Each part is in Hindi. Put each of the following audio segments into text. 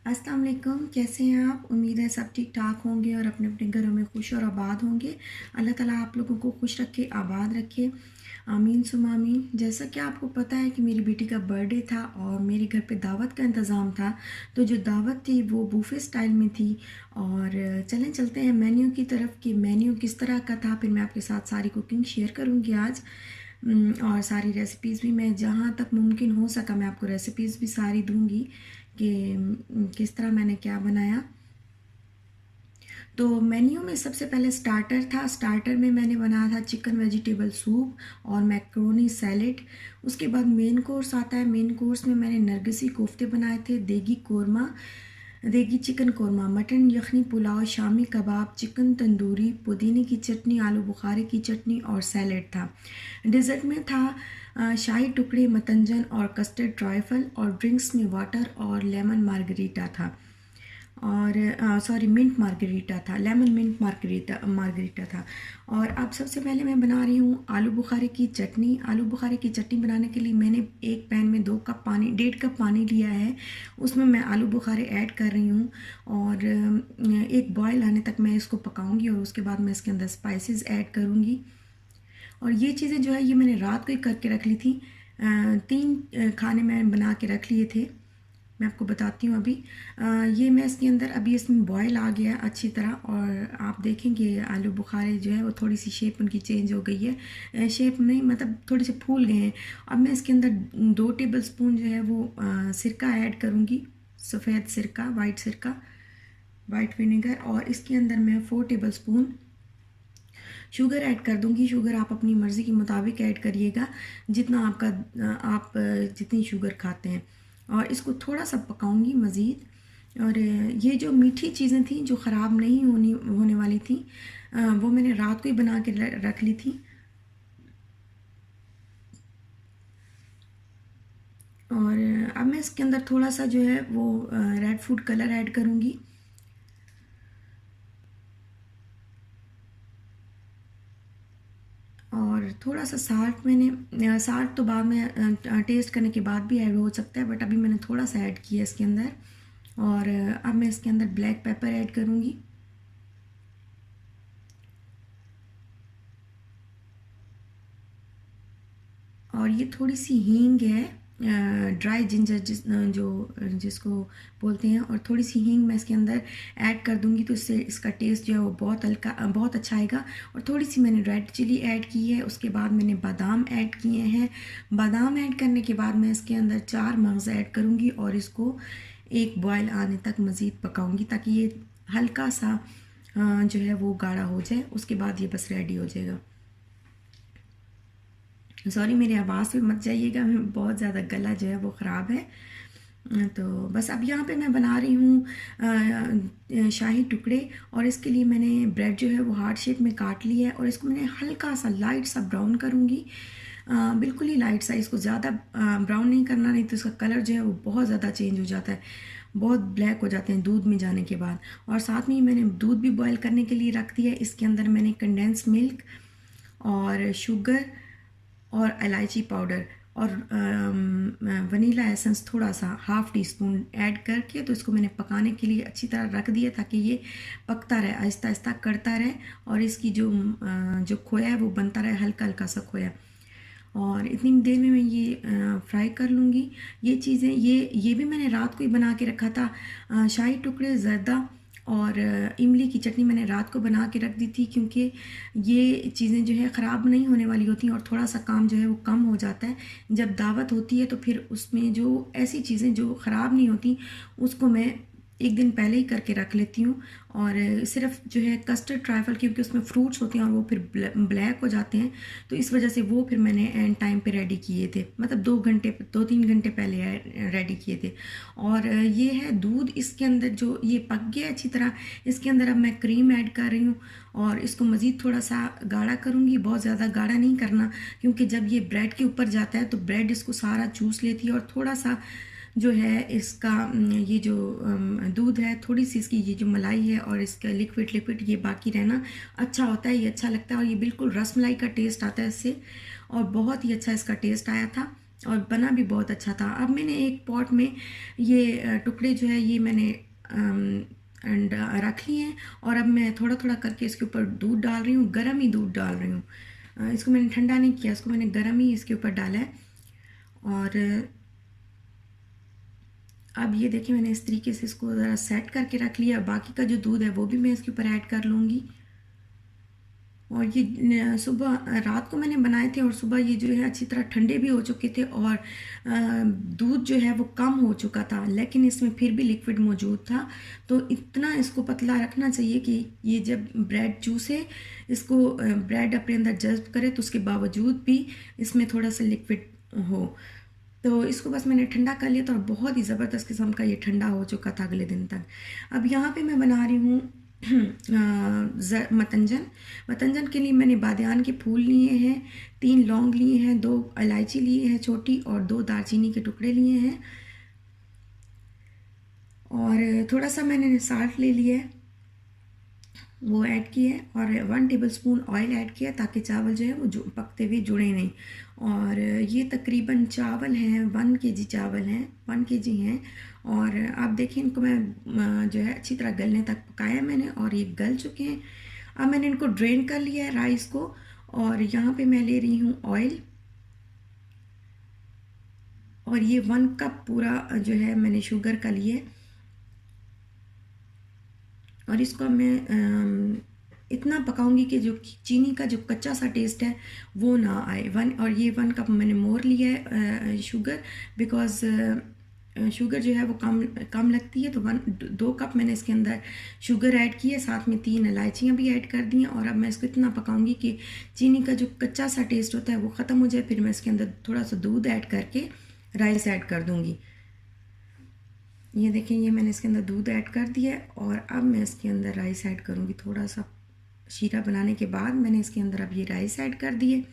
अस्सलाम वालेकुम, कैसे हैं आप? उम्मीद है सब ठीक-ठाक होंगे और अपने-अपने घरों में खुश और आबाद होंगे। अल्लाह ताला आप लोगों को खुश रखे, आबाद रखे। आमीन सुम्मा आमीन। जैसा कि आपको पता है कि मेरी बेटी का बर्थडे था और मेरे घर पे दावत का इंतज़ाम था। तो जो दावत थी वो बुफ़े स्टाइल में थी और चलें चलते हैं मेन्यू की तरफ कि मेन्यू किस तरह का था। फिर मैं आपके साथ सारी कुकिंग शेयर करूँगी आज। और सारी रेसिपीज़ भी मैं जहाँ तक मुमकिन हो सका मैं आपको रेसिपीज़ भी सारी दूँगी कि किस तरह मैंने क्या बनाया। तो मेन्यू में सबसे पहले स्टार्टर था। स्टार्टर में मैंने बनाया था चिकन वेजिटेबल सूप और मैक्रोनी सैलेड। उसके बाद मेन कोर्स आता है। मेन कोर्स में मैंने नरगिसी कोफ्ते बनाए थे, देगी कोरमा, देगी चिकन कोरमा, मटन यखनी पुलाव, शामी कबाब, चिकन तंदूरी, पुदीने की चटनी, आलू बुखारे की चटनी और सैलेड था। डिज़र्ट में था शाही टुकड़े, मतंजन और कस्टर्ड ट्राइफल और ड्रिंक्स में वाटर और लेमन मार्गरीटा था। और सॉरी मिंट मार्गरीटा था, लेमन मिंट मार्गरीटा मार्गरीटा था। और अब सबसे पहले मैं बना रही हूँ आलू बुखारे की चटनी। आलू बुखारे की चटनी बनाने के लिए मैंने एक पैन में 2 कप पानी 1.5 कप पानी लिया है। उसमें मैं आलू बुखारे ऐड कर रही हूँ और एक बॉयल आने तक मैं इसको पकाऊंगी और उसके बाद मैं इसके अंदर स्पाइसेस ऐड करूँगी। और ये चीज़ें जो है ये मैंने रात को ही करके रख ली थी। 3 खाने मैं बना के रख लिए थे। मैं आपको बताती हूँ अभी। ये मैं इसके अंदर अभी इसमें बॉयल आ गया अच्छी तरह और आप देखेंगे आलू बुखारे जो है वो थोड़ी सी शेप उनकी चेंज हो गई है। शेप नहीं मतलब थोड़े से फूल गए हैं। अब मैं इसके अंदर 2 टेबल स्पून जो है वो सिरका ऐड करूँगी, सफ़ेद सिरका, वाइट सिरका, वाइट विनेगर। और इसके अंदर मैं 4 टेबल स्पून शुगर ऐड कर दूंगी। शुगर आप अपनी मर्ज़ी के मुताबिक ऐड करिएगा, जितना आप जितनी शुगर खाते हैं। और इसको थोड़ा सा पकाऊंगी मज़ीद। और ये जो मीठी चीज़ें थी जो ख़राब नहीं होने वाली थी, वो मैंने रात को ही बना के रख ली थी। और अब मैं इसके अंदर थोड़ा सा जो है वो रेड फूड कलर ऐड करूँगी। और थोड़ा सा साल्ट मैंने साल्ट तो बाद में टेस्ट करने के बाद भी ऐड हो सकता है, बट अभी मैंने थोड़ा सा ऐड किया इसके अंदर। और अब मैं इसके अंदर ब्लैक पेपर ऐड करूँगी। और ये थोड़ी सी हींग है, ड्राई जिंजर जिसको बोलते हैं। और थोड़ी सी हींग मैं इसके अंदर ऐड कर दूंगी तो इससे इसका टेस्ट जो है वो बहुत हल्का बहुत अच्छा आएगा। और थोड़ी सी मैंने रेड चिली ऐड की है। उसके बाद मैंने बादाम ऐड किए हैं। बादाम ऐड करने के बाद मैं इसके अंदर 4 मगज़ ऐड करूँगी और इसको एक बॉयल आने तक मज़ीद पकाऊँगी ताकि ये हल्का सा जो है वो गाढ़ा हो जाए। उसके बाद ये बस रेडी हो जाएगा। सॉरी मेरी आवाज़ पे मत जाइएगा, मैं बहुत ज़्यादा गला जो है वो ख़राब है। तो बस अब यहाँ पे मैं बना रही हूँ शाही टुकड़े। और इसके लिए मैंने ब्रेड जो है वो हार्ट शेप में काट लिया है और इसको मैंने हल्का सा लाइट सा ब्राउन करूँगी। बिल्कुल ही लाइट सा, इसको ज़्यादा ब्राउन नहीं करना, नहीं तो इसका कलर जो है वो बहुत ज़्यादा चेंज हो जाता है, बहुत ब्लैक हो जाते हैं दूध में जाने के बाद। और साथ में ही मैंने दूध भी बॉयल करने के लिए रख दिया है। इसके अंदर मैंने कंडेंस मिल्क और शुगर और इलायची पाउडर और वनीला एसेंस थोड़ा सा हाफ़ टी स्पून ऐड करके तो इसको मैंने पकाने के लिए अच्छी तरह रख दिया ताकि ये पकता रहे, आहिस्ता आहिस्ता करता रहे और इसकी जो खोया है वो बनता रहे, हल्का हल्का सा खोया। और इतनी देर में मैं ये फ्राई कर लूँगी। ये चीज़ें ये भी मैंने रात को ही बना के रखा था। शाही टुकड़े, ज़र्दा और इमली की चटनी मैंने रात को बना के रख दी थी क्योंकि ये चीज़ें जो है ख़राब नहीं होने वाली होती हैं और थोड़ा सा काम जो है वो कम हो जाता है। जब दावत होती है तो फिर उसमें जो ऐसी चीज़ें जो ख़राब नहीं होती उसको मैं एक दिन पहले ही करके रख लेती हूँ। और सिर्फ जो है कस्टर्ड ट्राइफल क्योंकि उसमें फ्रूट्स होते हैं और वो फिर ब्लैक हो जाते हैं, तो इस वजह से वो फिर मैंने एंड टाइम पे रेडी किए थे, मतलब 2-3 घंटे पहले रेडी किए थे। और ये है दूध, इसके अंदर जो ये पक गया अच्छी तरह। इसके अंदर अब मैं क्रीम ऐड कर रही हूँ और इसको मज़ीद थोड़ा सा गाढ़ा करूँगी, बहुत ज़्यादा गाढ़ा नहीं करना क्योंकि जब ये ब्रेड के ऊपर जाता है तो ब्रेड इसको सारा चूस लेती है। और थोड़ा सा जो है इसका ये जो दूध है, थोड़ी सी इसकी ये जो मलाई है और इसका लिक्विड लिक्विड ये बाकी रहना अच्छा होता है, ये अच्छा लगता है। और ये बिल्कुल रसमलाई का टेस्ट आता है इससे और बहुत ही अच्छा इसका टेस्ट आया था। और बना भी बहुत अच्छा था। अब मैंने एक पॉट में ये टुकड़े जो है ये मैंने रख लिए हैं, और अब मैं थोड़ा थोड़ा करके इसके ऊपर दूध डाल रही हूँ, गर्म ही दूध डाल रही हूँ। इसको मैंने ठंडा नहीं किया, इसको मैंने गर्म ही इसके ऊपर डाला है। और अब ये देखिए मैंने इस तरीके से इसको ज़रा सेट करके रख लिया। बाकी का जो दूध है वो भी मैं इसके ऊपर ऐड कर लूँगी। और ये सुबह रात को मैंने बनाए थे, और सुबह ये जो है अच्छी तरह ठंडे भी हो चुके थे, और दूध जो है वो कम हो चुका था, लेकिन इसमें फिर भी लिक्विड मौजूद था। तो इतना इसको पतला रखना चाहिए कि ये जब ब्रेड चूसे, इसको ब्रेड अपने अंदर जज्ब करे, तो उसके बावजूद भी इसमें थोड़ा सा लिक्विड हो। तो इसको बस मैंने ठंडा कर लिया था, और बहुत ही ज़बरदस्त किस्म का ये ठंडा हो चुका था अगले दिन तक। अब यहाँ पे मैं बना रही हूँ मतंजन। मतंजन के लिए मैंने बादियान के फूल लिए हैं, 3 लौंग लिए हैं, 2 इलायची लिए हैं छोटी, और 2 दालचीनी के टुकड़े लिए हैं, और थोड़ा सा मैंने साल्ट ले लिया है, वो ऐड किया है, और 1 टेबलस्पून ऑयल ऐड किया ताकि चावल जो है वो पकते हुए जुड़े नहीं। और ये तकरीबन चावल हैं 1 केजी चावल हैं, 1 केजी हैं। और आप देखिए इनको मैं जो है अच्छी तरह गलने तक पकाया मैंने, और ये गल चुके हैं। अब मैंने इनको ड्रेन कर लिया है राइस को, और यहाँ पे मैं ले रही हूँ ऑयल, और ये 1 कप पूरा जो है मैंने शुगर का लिया है। और इसको मैं इतना पकाऊंगी कि जो चीनी का जो कच्चा सा टेस्ट है वो ना आए। और ये 1 कप मैंने मोर लिया है शुगर, बिकॉज़ शुगर जो है वो कम कम लगती है। तो 2 कप मैंने इसके अंदर शुगर ऐड की है, साथ में 3 इलायचियाँ भी ऐड कर दी हैं। और अब मैं इसको इतना पकाऊंगी कि चीनी का जो कच्चा सा टेस्ट होता है वो ख़त्म हो जाए। फिर मैं इसके अंदर थोड़ा सा दूध ऐड करके राइस ऐड कर दूँगी। ये देखें, ये मैंने इसके अंदर दूध ऐड कर दिया है, और अब मैं इसके अंदर राइस ऐड करूँगी। थोड़ा सा शीरा बनाने के बाद मैंने इसके अंदर अब ये राइस ऐड कर दिए।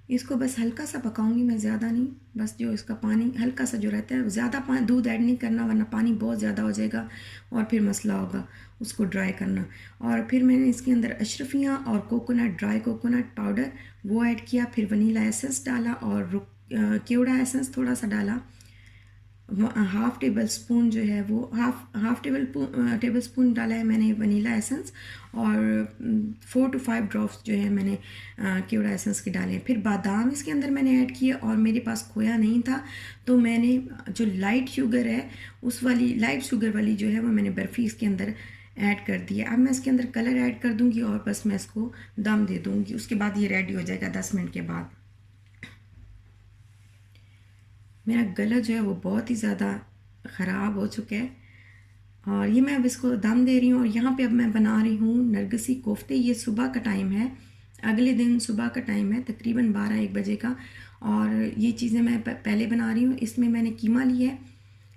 इसको बस हल्का सा पकाऊंगी मैं, ज़्यादा नहीं, बस जो इसका पानी हल्का सा जो रहता है, ज़्यादा दूध ऐड नहीं करना, वरना पानी बहुत ज़्यादा हो जाएगा और फिर मसला होगा उसको ड्राई करना। और फिर मैंने इसके अंदर अशरफियाँ और कोकोनट, ड्राई कोकोनट पाउडर वो ऐड किया, फिर वनीला एसेंस डाला, और केवड़ा एसेंस थोड़ा सा डाला। 1/2 टेबल स्पून जो है वो हाफ टेबल स्पून डाला है मैंने वनीला एसेंस, और 4 to 5 ड्रॉप्स जो है मैंने केवड़ा एसेंस के डाले। फिर बादाम इसके अंदर मैंने ऐड किए, और मेरे पास खोया नहीं था, तो मैंने जो लाइट शुगर है उस वाली लाइट शुगर वाली जो है वो मैंने बर्फ़ी इसके अंदर ऐड कर दी है। अब मैं इसके अंदर कलर ऐड कर दूँगी, और बस मैं इसको दम दे दूँगी। उसके बाद ये रेडी हो जाएगा 10 मिनट के बाद। मेरा गला जो है वो बहुत ही ज़्यादा ख़राब हो चुका है, और ये मैं अब इसको दम दे रही हूँ। और यहाँ पे अब मैं बना रही हूँ नरगिसी कोफ्ते। ये सुबह का टाइम है, अगले दिन सुबह का टाइम है, तकरीबन 12-1 बजे का। और ये चीज़ें मैं पहले बना रही हूँ। इसमें मैंने कीमा लिया है,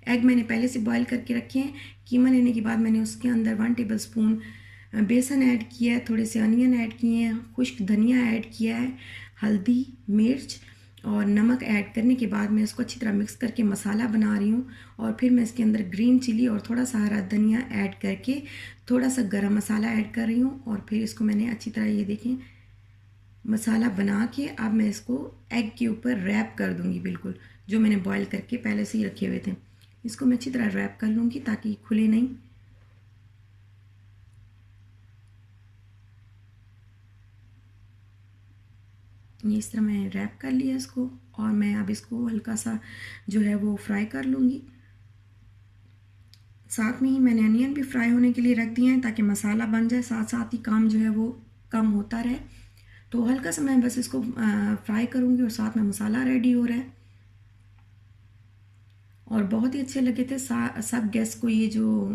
एग मैंने पहले से बॉईल करके रखे हैं। कीमा लेने के बाद मैंने उसके अंदर 1 टेबल स्पून बेसन ऐड किया है, थोड़े से अनियन ऐड किए हैं, खुश्क धनिया ऐड किया है, हल्दी, मिर्च और नमक ऐड करने के बाद मैं इसको अच्छी तरह मिक्स करके मसाला बना रही हूँ। और फिर मैं इसके अंदर ग्रीन चिली और थोड़ा सा हरा धनिया ऐड करके थोड़ा सा गरम मसाला ऐड कर रही हूँ। और फिर इसको मैंने अच्छी तरह, ये देखें, मसाला बना के अब मैं इसको एग के ऊपर रैप कर दूँगी, बिल्कुल जो मैंने बॉईल करके पहले से ही रखे हुए थे। इसको मैं अच्छी तरह रैप कर लूँगी ताकि खुले नहीं। ये इस तरह मैं रैप कर लिया इसको, और मैं अब इसको हल्का सा जो है वो फ्राई कर लूँगी। साथ में ही मैंने अनियन भी फ्राई होने के लिए रख दिए हैं ताकि मसाला बन जाए, साथ साथ ही काम जो है वो कम होता रहे। तो हल्का सा मैं बस इसको फ्राई करूँगी, और साथ में मसाला रेडी हो रहा है। और बहुत ही अच्छे लगे थे सब गेस्ट को। ये जो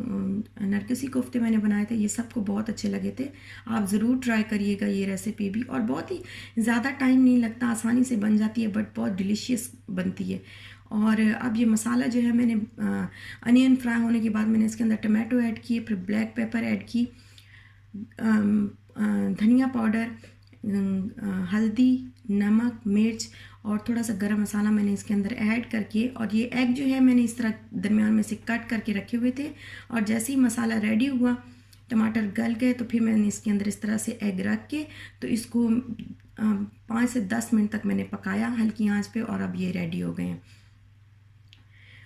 नरगिसी कोफ्ते मैंने बनाए थे ये सबको बहुत अच्छे लगे थे। आप ज़रूर ट्राई करिएगा ये रेसिपी भी, और बहुत ही ज़्यादा टाइम नहीं लगता, आसानी से बन जाती है, बट बहुत डिलीशियस बनती है। और अब ये मसाला जो है मैंने अनियन फ्राई होने के बाद मैंने इसके अंदर टमाटो ऐड किए, फिर ब्लैक पेपर ऐड की, धनिया पाउडर, हल्दी, नमक, मिर्च और थोड़ा सा गरम मसाला मैंने इसके अंदर ऐड करके, और ये एग जो है मैंने इस तरह दरमियान में से कट करके रखे हुए थे। और जैसे ही मसाला रेडी हुआ टमाटर गल गए तो फिर मैंने इसके अंदर इस तरह से एग रख के तो इसको 5 से 10 मिनट तक मैंने पकाया हल्की आंच पे, और अब ये रेडी हो गए हैं।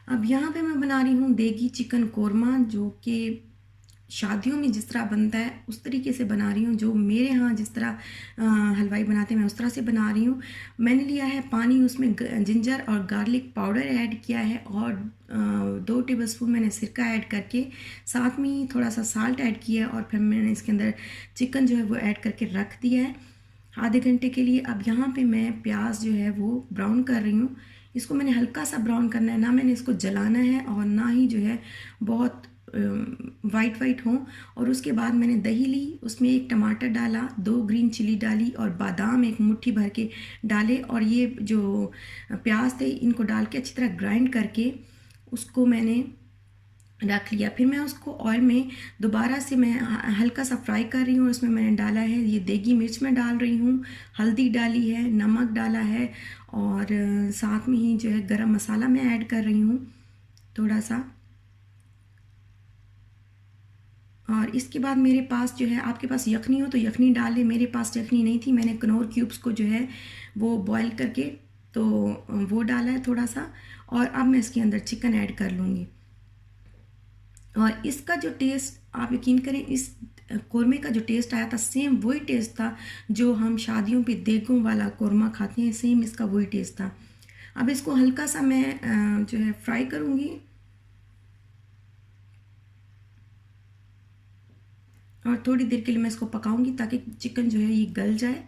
अब यहाँ पे मैं बना रही हूँ देगी चिकन कोरमा, जो कि शादियों में जिस तरह बनता है उस तरीके से बना रही हूँ। जो मेरे यहाँ जिस तरह हलवाई बनाते हैं मैं उस तरह से बना रही हूँ। मैंने लिया है पानी, उसमें जिंजर और गार्लिक पाउडर ऐड किया है, और 2 टेबलस्पून मैंने सिरका ऐड करके साथ में ही थोड़ा सा साल्ट ऐड किया है, और फिर मैंने इसके अंदर चिकन जो है वो ऐड करके रख दिया है आधे घंटे के लिए। अब यहाँ पे मैं प्याज जो है वो ब्राउन कर रही हूँ। इसको मैंने हल्का सा ब्राउन करना है, ना मैंने इसको जलाना है और ना ही जो है बहुत वाइट वाइट हो। और उसके बाद मैंने दही ली, उसमें 1 टमाटर डाला, 2 ग्रीन चिली डाली, और बादाम 1 मुट्ठी भर के डाले, और ये जो प्याज थे इनको डाल के अच्छी तरह ग्राइंड करके उसको मैंने रख लिया। फिर मैं उसको ऑयल में दोबारा से मैं हल्का सा फ्राई कर रही हूँ। उसमें मैंने डाला है ये देगी मिर्च मैं डाल रही हूँ, हल्दी डाली है, नमक डाला है, और साथ में ही जो है गरम मसाला मैं ऐड कर रही हूँ थोड़ा सा। और इसके बाद मेरे पास जो है, आपके पास यखनी हो तो यखनी डाल लें, मेरे पास यखनी नहीं थी, मैंने कनौर क्यूब्स को जो है वो बॉईल करके तो वो डाला है थोड़ा सा। और अब मैं इसके अंदर चिकन ऐड कर लूँगी, और इसका जो टेस्ट आप यकीन करें, इस कोरमे का जो टेस्ट आया था सेम वही टेस्ट था जो हम शादियों पे देगों वाला कोरमा खाते हैं, सेम इसका वही टेस्ट था। अब इसको हल्का सा मैं जो है फ्राई करूँगी, और थोड़ी देर के लिए मैं इसको पकाऊंगी ताकि चिकन जो है ये गल जाए।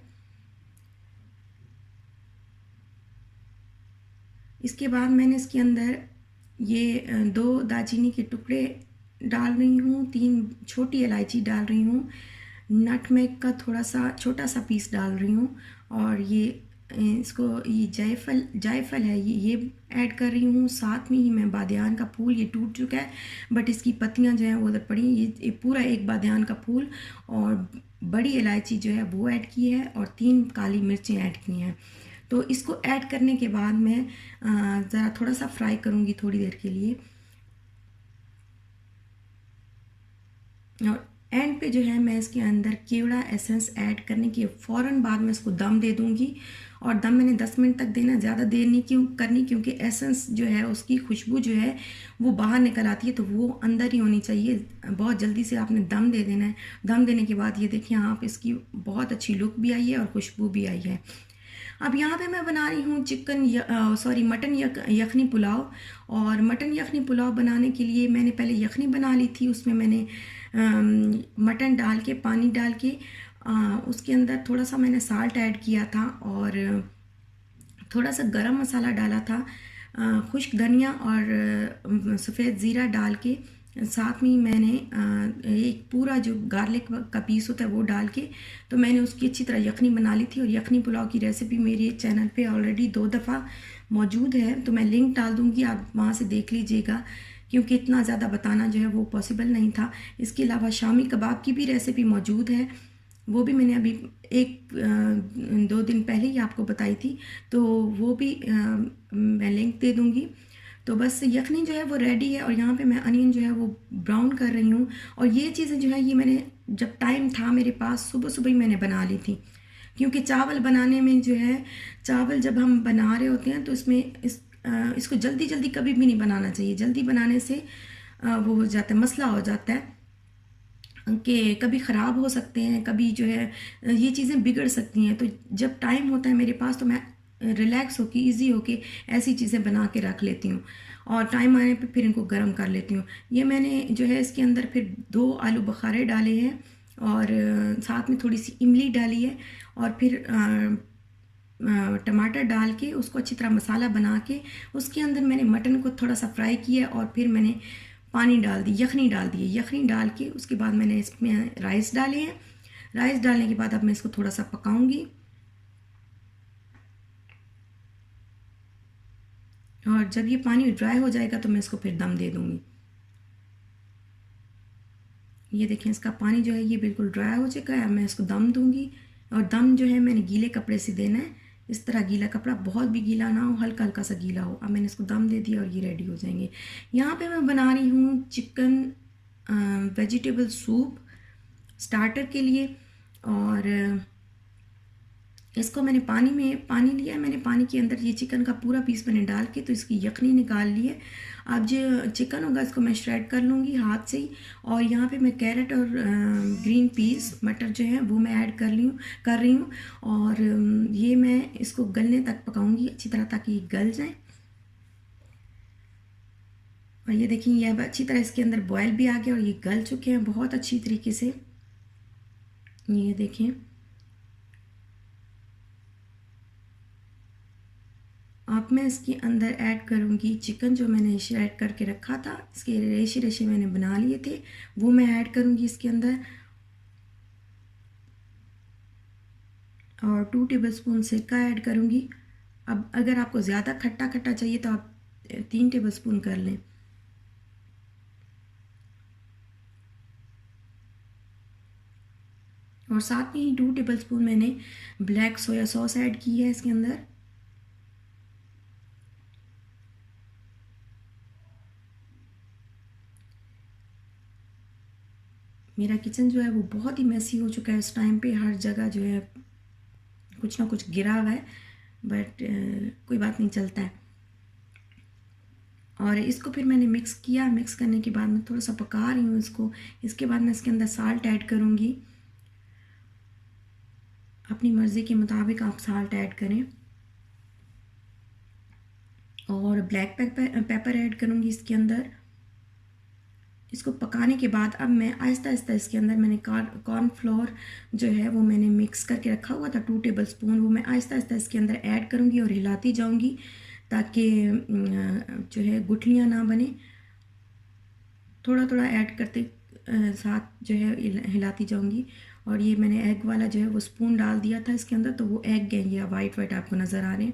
इसके बाद मैंने इसके अंदर ये 2 दालचीनी के टुकड़े डाल रही हूँ, 3 छोटी इलायची डाल रही हूँ, नटमेग का थोड़ा सा छोटा सा पीस डाल रही हूँ, और ये इसको ये जायफल है ये ऐड कर रही हूँ। साथ में ही मैं बादियान का फूल, ये टूट चुका है बट इसकी पत्तियाँ जो हैं वो उधर पड़ी, ये पूरा एक बादियान का फूल और बड़ी इलायची जो है वो ऐड की है, और 3 काली मिर्चें ऐड की हैं। तो इसको ऐड करने के बाद मैं ज़रा थोड़ा सा फ्राई करूँगी थोड़ी देर के लिए, और एंड पे जो है मैं इसके अंदर केवड़ा एसेंस ऐड करने के फ़ौरन बाद में इसको दम दे दूँगी। और दम मैंने 10 मिनट तक देना, ज़्यादा देर नहीं करनी, क्योंकि एसेंस जो है उसकी खुशबू जो है वो बाहर निकल आती है, तो वो अंदर ही होनी चाहिए। बहुत जल्दी से आपने दम दे देना है। दम देने के बाद ये देखिए आप, इसकी बहुत अच्छी लुक भी आई है और खुशबू भी आई है। अब यहाँ पे मैं बना रही हूँ मटन यखनी पुलाव। और मटन यखनी पुलाव बनाने के लिए मैंने पहले यखनी बना ली थी, उसमें मैंने मटन डाल के पानी डाल के उसके अंदर थोड़ा सा मैंने साल्ट ऐड किया था, और थोड़ा सा गरम मसाला डाला था, खुश्क धनिया और सफ़ेद ज़ीरा डाल के, साथ में ही मैंने एक पूरा जो गार्लिक का पीस होता है वो डाल के तो मैंने उसकी अच्छी तरह यखनी बना ली थी। और यखनी पुलाव की रेसिपी मेरे चैनल पे ऑलरेडी 2 दफ़ा मौजूद है, तो मैं लिंक डाल दूँगी, आप वहाँ से देख लीजिएगा, क्योंकि इतना ज़्यादा बताना जो है वो पॉसिबल नहीं था। इसके अलावा शामी कबाब की भी रेसिपी मौजूद है, वो भी मैंने अभी 1-2 दिन पहले ही आपको बताई थी, तो वो भी मैं लिंक दे दूँगी। तो बस यखनी जो है वो रेडी है, और यहाँ पे मैं अनियन जो है वो ब्राउन कर रही हूँ। और ये चीज़ें जो है ये मैंने जब टाइम था मेरे पास सुबह सुबह ही मैंने बना ली थी, क्योंकि चावल बनाने में जो है, चावल जब हम बना रहे होते हैं तो इसको जल्दी जल्दी कभी भी नहीं बनाना चाहिए। जल्दी बनाने से वो हो जाता है, मसला हो जाता है कि कभी ख़राब हो सकते हैं, कभी जो है ये चीज़ें बिगड़ सकती हैं। तो जब टाइम होता है मेरे पास तो मैं रिलैक्स होके ईज़ी होके ऐसी चीज़ें बना के रख लेती हूँ, और टाइम आने पे फिर इनको गर्म कर लेती हूँ। ये मैंने जो है इसके अंदर फिर 2 आलू बुखारे डाले हैं, और साथ में थोड़ी सी इमली डाली है, और फिर टमाटर डाल के उसको अच्छी तरह मसाला बना के उसके अंदर मैंने मटन को थोड़ा सा फ्राई किया, और फिर मैंने पानी डाल दी, यखनी डाल दी। यखनी डाल के उसके बाद मैंने इसमें राइस डाले हैं। राइस डालने के बाद अब मैं इसको थोड़ा सा पकाऊंगी, और जब ये पानी ड्राई हो जाएगा तो मैं इसको फिर दम दे दूँगी। ये देखें इसका पानी जो है ये बिल्कुल ड्राई हो चुका है। अब मैं इसको दम दूँगी, और दम जो है मैंने गीले कपड़े से देना है, इस तरह गीला कपड़ा, बहुत भी गीला ना हो, हल्का हल्का सा गीला हो। अब मैंने इसको दम दे दिया और ये रेडी हो जाएंगे। यहाँ पे मैं बना रही हूँ चिकन वेजिटेबल सूप, स्टार्टर के लिए। और इसको मैंने पानी लिया है, मैंने पानी के अंदर ये चिकन का पूरा पीस मैंने डाल के तो इसकी यखनी निकाल ली है। अब जो चिकन होगा इसको मैं श्रेड कर लूँगी हाथ से ही। और यहाँ पे मैं कैरेट और ग्रीन पीस मटर जो है वो मैं ऐड कर रही हूँ। और ये मैं इसको गलने तक पकाऊंगी अच्छी तरह ताकि ये गल जाए। और ये देखिए ये अब अच्छी तरह इसके अंदर बॉयल भी आ गया और ये गल चुके हैं बहुत अच्छी तरीके से। ये देखें, अब मैं इसके अंदर ऐड करूँगी चिकन जो मैंने श्रेड करके रखा था, इसके रेशे रेशे मैंने बना लिए थे, वो मैं ऐड करूँगी इसके अंदर। और 2 टेबलस्पून सिरका ऐड करूँगी। अब अगर आपको ज़्यादा खट्टा खट्टा चाहिए तो आप 3 टेबलस्पून कर लें। और साथ में ही 2 टेबलस्पून मैंने ब्लैक सोया सॉस ऐड की है इसके अंदर। मेरा किचन जो है वो बहुत ही मैसी हो चुका है इस टाइम पे, हर जगह जो है कुछ ना कुछ गिरा हुआ है, बट कोई बात नहीं, चलता है। और इसको फिर मैंने मिक्स किया, मिक्स करने के बाद मैं थोड़ा सा पका रही हूँ इसको। इसके बाद मैं इसके अंदर साल्ट ऐड करूँगी, अपनी मर्ज़ी के मुताबिक आप साल्ट ऐड करें। और ब्लैक पेपर ऐड करूँगी इसके अंदर। इसको पकाने के बाद अब मैं आहिस्ता आहिस्ता इसके अंदर मैंने कॉर्नफ्लोर जो है वो मैंने मिक्स करके रखा हुआ था 2 टेबलस्पून, वो मैं आहिस्ता आहिस्ता इसके अंदर ऐड करूँगी और हिलाती जाऊँगी ताकि जो है गुठलियाँ ना बने। थोड़ा थोड़ा ऐड करते साथ जो है हिलाती जाऊँगी। और ये मैंने एग वाला जो है वो स्पून डाल दिया था इसके अंदर, तो वो एग है, ये वाइट वाइट आपको नज़र आ रहे हैं।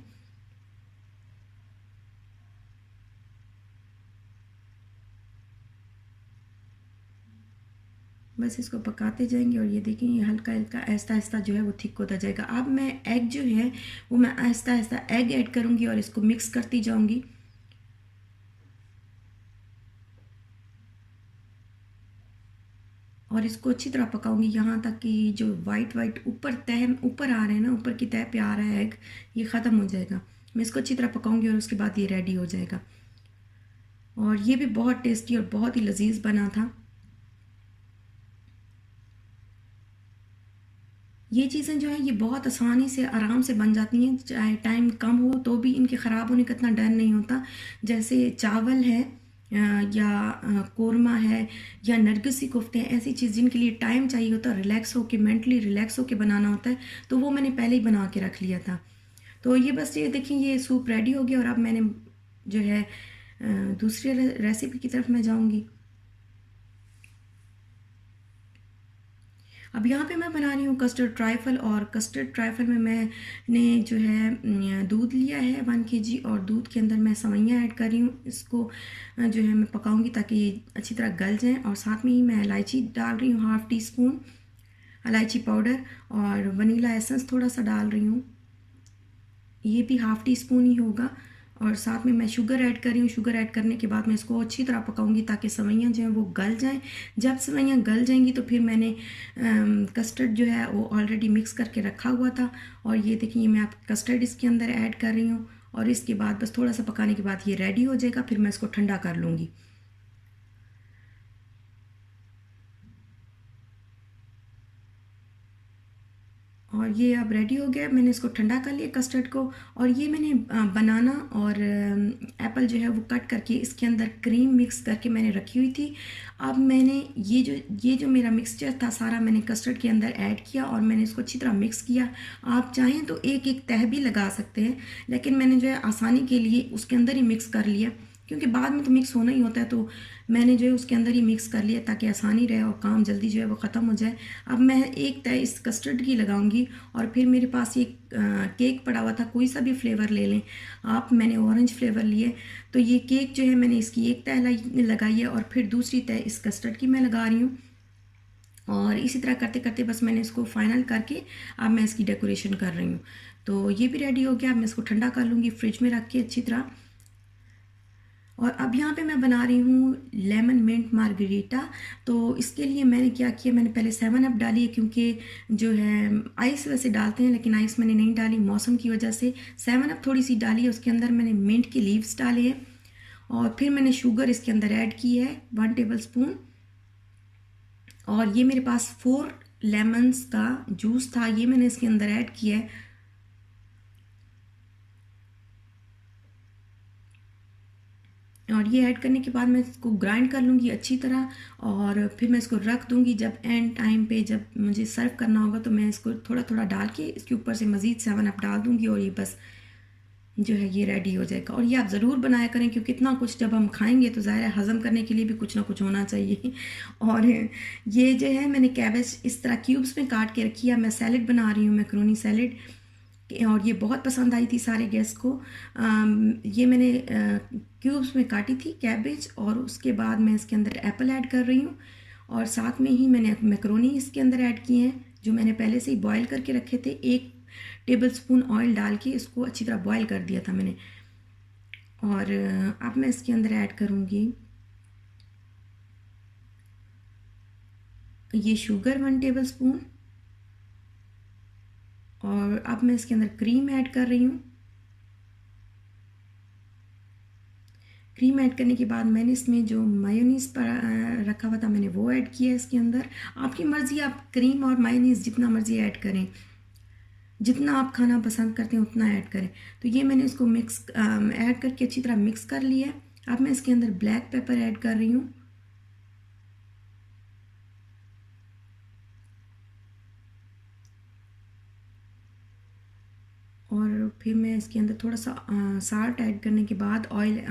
बस इसको पकाते जाएंगे और ये देखें ये हल्का हल्का आहिस्ता आहिस्ता जो है वो थिक होता जाएगा। अब मैं एग जो है वो मैं आहिस्ता आहिस्ता एग ऐड करूँगी और इसको मिक्स करती जाऊँगी। और इसको अच्छी तरह पकाऊंगी यहाँ तक कि जो वाइट वाइट ऊपर आ रहे हैं ना, ऊपर की तह पे आ रहा है एग, ये ख़त्म हो जाएगा। मैं इसको अच्छी तरह पकाऊंगी और उसके बाद ये रेडी हो जाएगा। और ये भी बहुत टेस्टी और बहुत ही लजीज बना था। ये चीज़ें जो है ये बहुत आसानी से आराम से बन जाती हैं, चाहे टाइम कम हो तो भी इनके ख़राब होने का इतना डर नहीं होता। जैसे चावल है या कोरमा है या नरगिसी कोफ्ते हैं, ऐसी चीज़ जिनके लिए टाइम चाहिए होता है, रिलैक्स होके मेंटली रिलैक्स होके बनाना होता है, तो वो मैंने पहले ही बना के रख लिया था। तो ये बस ये देखिए ये सूप रेडी हो गया। और अब मैंने जो है दूसरी रेसिपी की तरफ मैं जाऊँगी। अब यहाँ पे मैं बना रही हूँ कस्टर्ड ट्राइफल। और कस्टर्ड ट्राइफल में मैंने जो है दूध लिया है 1 kg और दूध के अंदर मैं सवैयाँ ऐड कर रही हूँ। इसको जो है मैं पकाऊंगी ताकि ये अच्छी तरह गल जाए। और साथ में ही मैं इलायची डाल रही हूँ, 1/2 टीस्पून इलायची पाउडर, और वनीला एसेंस थोड़ा सा डाल रही हूँ, ये भी 1/2 टीस्पून ही होगा। और साथ में मैं शुगर ऐड कर रही हूँ। शुगर ऐड करने के बाद मैं इसको अच्छी तरह पकाऊंगी ताकि सवैयाँ जो हैं वो गल जाएं। जब सवैयाँ गल जाएंगी तो फिर मैंने कस्टर्ड जो है वो ऑलरेडी मिक्स करके रखा हुआ था, और ये देखिए मैं आप कस्टर्ड इसके अंदर ऐड कर रही हूँ। और इसके बाद बस थोड़ा सा पकाने के बाद ये रेडी हो जाएगा, फिर मैं इसको ठंडा कर लूँगी। और ये अब रेडी हो गया, मैंने इसको ठंडा कर लिया कस्टर्ड को। और ये मैंने बनाना और एप्पल जो है वो कट करके इसके अंदर क्रीम मिक्स करके मैंने रखी हुई थी। अब मैंने ये जो मेरा मिक्सचर था सारा मैंने कस्टर्ड के अंदर ऐड किया और मैंने इसको अच्छी तरह मिक्स किया। आप चाहें तो एक एक तह भी लगा सकते हैं, लेकिन मैंने जो है आसानी के लिए उसके अंदर ही मिक्स कर लिया, क्योंकि बाद में तो मिक्स होना ही होता है। तो मैंने जो है उसके अंदर ही मिक्स कर लिया ताकि आसानी रहे और काम जल्दी जो है वो ख़त्म हो जाए। अब मैं एक तय इस कस्टर्ड की लगाऊंगी और फिर मेरे पास ये केक पड़ा हुआ था, कोई सा भी फ्लेवर ले लें आप, मैंने ऑरेंज फ्लेवर लिए। तो ये केक जो है मैंने इसकी एक तय लगाई है और फिर दूसरी तय इस कस्टर्ड की मैं लगा रही हूँ। और इसी तरह करते करते बस मैंने इसको फाइनल करके अब मैं इसकी डेकोरेशन कर रही हूँ। तो ये भी रेडी हो गया। अब मैं इसको ठंडा कर लूँगी फ्रिज में रख के अच्छी तरह। और अब यहाँ पे मैं बना रही हूँ लेमन मिंट मार्गरीटा। तो इसके लिए मैंने क्या किया, मैंने पहले 7 अप डाली है, क्योंकि जो है आइस वैसे डालते हैं लेकिन आइस मैंने नहीं डाली मौसम की वजह से। 7 अप थोड़ी सी डाली है, उसके अंदर मैंने मिंट के लीव्स डाले हैं और फिर मैंने शुगर इसके अंदर ऐड की है 1 टेबल स्पून। और ये मेरे पास 4 लेमन्स का जूस था, ये मैंने इसके अंदर ऐड किया है। और ये ऐड करने के बाद मैं इसको ग्राइंड कर लूँगी अच्छी तरह और फिर मैं इसको रख दूँगी। जब एंड टाइम पे जब मुझे सर्व करना होगा तो मैं इसको थोड़ा थोड़ा डाल के इसके ऊपर से मज़ीद 7 अप डाल दूँगी और ये बस जो है ये रेडी हो जाएगा। और ये आप ज़रूर बनाया करें, क्योंकि इतना कुछ जब हम खाएंगे तो ज़ाहिर है हज़म करने के लिए भी कुछ ना कुछ होना चाहिए। और ये जो है मैंने कैबेज इस तरह क्यूब्स में काट के रखी है। मैं सैलेड बना रही हूँ, मैक्रोनी सैलेड, और ये बहुत पसंद आई थी सारे गेस्ट को। ये मैंने क्यूब्स में काटी थी कैबेज और उसके बाद मैं इसके अंदर एप्पल ऐड कर रही हूँ और साथ में ही मैंने मैक्रोनी इसके अंदर ऐड किए हैं जो मैंने पहले से ही बॉईल करके रखे थे। 1 टेबल स्पून ऑयल डाल के इसको अच्छी तरह बॉईल कर दिया था मैंने। और अब मैं इसके अंदर ऐड करूँगी ये शुगर 1 टेबल स्पून और अब मैं इसके अंदर क्रीम ऐड कर रही हूँ। क्रीम ऐड करने के बाद मैंने इसमें जो मायोनीज़ रखा हुआ था मैंने वो ऐड किया इसके अंदर। आपकी मर्ज़ी, आप क्रीम और मायोनीज़ जितना मर्ज़ी ऐड करें, जितना आप खाना पसंद करते हैं उतना ऐड करें। तो ये मैंने इसको मिक्स ऐड करके अच्छी तरह मिक्स कर लिया। अब मैं इसके अंदर ब्लैक पेपर ऐड कर रही हूँ और फिर मैं इसके अंदर थोड़ा सा साल्ट ऐड करने के बाद ऑयल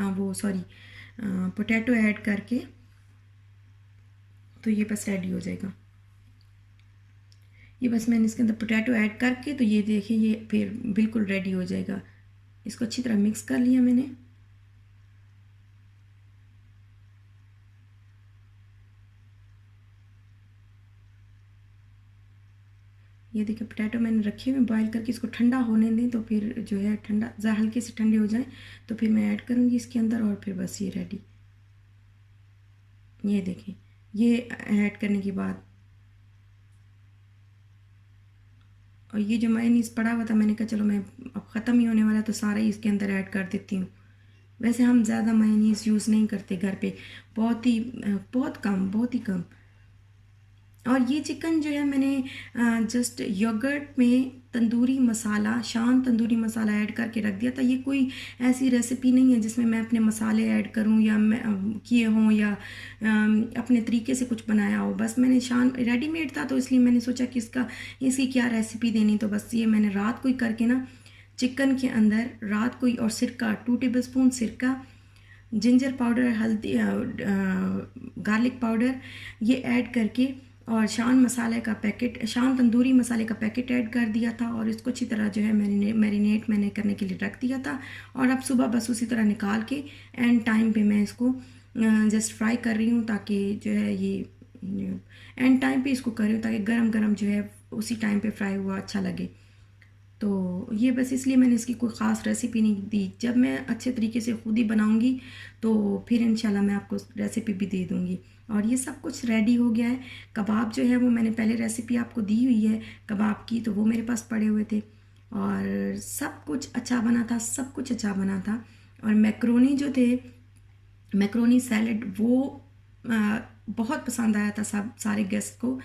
पोटैटो ऐड करके तो ये बस रेडी हो जाएगा। ये बस मैंने इसके अंदर पोटैटो ऐड करके तो ये देखिए ये फिर बिल्कुल रेडी हो जाएगा। इसको अच्छी तरह मिक्स कर लिया मैंने। ये देखिए पोटैटो मैंने रखे हुए बॉईल करके, इसको ठंडा होने दें तो फिर जो है ठंडा हल्के से ठंडे हो जाए तो फिर मैं ऐड करूँगी इसके अंदर और फिर बस ये रेडी। ये देखिए ये ऐड करने के बाद और ये जो मेयोनीज़ पड़ा हुआ था मैंने कहा चलो मैं अब ख़त्म ही होने वाला तो सारा ही इसके अंदर ऐड कर देती हूँ। वैसे हम ज़्यादा मेयोनीज़ यूज़ नहीं करते घर पे, बहुत ही कम। और ये चिकन जो है मैंने जस्ट योगर्ट में तंदूरी मसाला, शान तंदूरी मसाला ऐड करके रख दिया था। ये कोई ऐसी रेसिपी नहीं है जिसमें मैं अपने मसाले ऐड करूं या मैं किए हों या अपने तरीके से कुछ बनाया हो। बस मैंने शान रेडीमेड था तो इसलिए मैंने सोचा कि इसकी क्या रेसिपी देनी, तो बस ये मैंने रात को ही करके ना चिकन के अंदर रात को ही, और सिरका 2 टेबल स्पून सिरका, जिंजर पाउडर, हल्दी, गार्लिक पाउडर ये ऐड करके और शान तंदूरी मसाले का पैकेट ऐड कर दिया था और इसको अच्छी तरह जो है मैरिनेट मैंने करने के लिए रख दिया था। और अब सुबह बस उसी तरह निकाल के एंड टाइम पे मैं इसको जस्ट फ्राई कर रही हूँ ताकि जो है ये एंड टाइम पे इसको कर रही हूँ ताकि गरम गरम जो है उसी टाइम पे फ्राई हुआ अच्छा लगे। तो ये बस इसलिए मैंने इसकी कोई ख़ास रेसिपी नहीं दी। जब मैं अच्छे तरीके से खुद ही बनाऊंगी तो फिर इंशाल्लाह मैं आपको रेसिपी भी दे दूंगी। और ये सब कुछ रेडी हो गया है। कबाब जो है वो मैंने पहले रेसिपी आपको दी हुई है कबाब की, तो वो मेरे पास पड़े हुए थे और सब कुछ अच्छा बना था। और मैक्रोनी जो थे, मैक्रोनी सैलड वो बहुत पसंद आया था सब सारे गेस्ट को।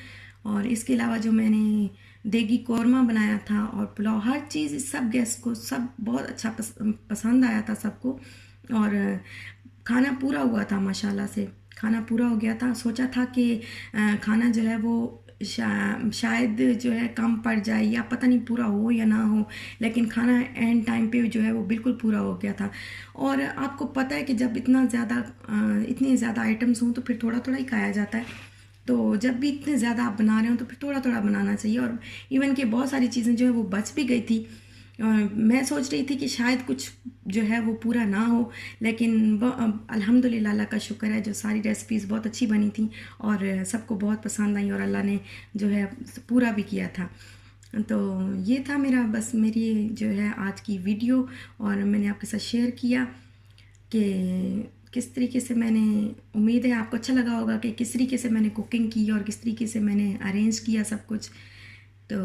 और इसके अलावा जो मैंने देगी कौरमा बनाया था और पुलाव, हर चीज़ सब गेस्ट को सब बहुत अच्छा पसंद आया था सबको। और खाना पूरा हुआ था माशाल्लाह से, खाना पूरा हो गया था। सोचा था कि खाना जो है वो शायद जो है कम पड़ जाए या पता नहीं पूरा हो या ना हो, लेकिन खाना एंड टाइम पे जो है वो बिल्कुल पूरा हो गया था। और आपको पता है कि जब इतने ज़्यादा आइटम्स हों तो फिर थोड़ा थोड़ा ही खाया जाता है। तो जब भी इतने ज़्यादा आप बना रहे हो तो फिर थोड़ा थोड़ा बनाना चाहिए। और इवन कि बहुत सारी चीज़ें जो है वो बच भी गई थी। मैं सोच रही थी कि शायद कुछ जो है वो पूरा ना हो, लेकिन अल्हम्दुलिल्लाह अल्लाह का शुक्र है जो सारी रेसिपीज़ बहुत अच्छी बनी थी और सबको बहुत पसंद आई और अल्लाह ने जो है पूरा भी किया था। तो ये था मेरी जो है आज की वीडियो और मैंने आपके साथ शेयर किया कि किस तरीके से मैंने, उम्मीद है आपको अच्छा लगा होगा कि किस तरीके से मैंने कुकिंग की और किस तरीके से मैंने अरेंज किया सब कुछ। तो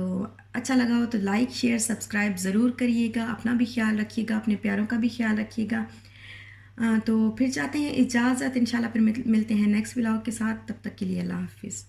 अच्छा लगा हो तो लाइक शेयर सब्सक्राइब ज़रूर करिएगा, अपना भी ख्याल रखिएगा, अपने प्यारों का भी ख्याल रखिएगा। तो फिर चाहते हैं इजाज़त, इंशाल्लाह फिर मिलते हैं नेक्स्ट व्लॉग के साथ, तब तक के लिए अल्लाह हाफ़िज़।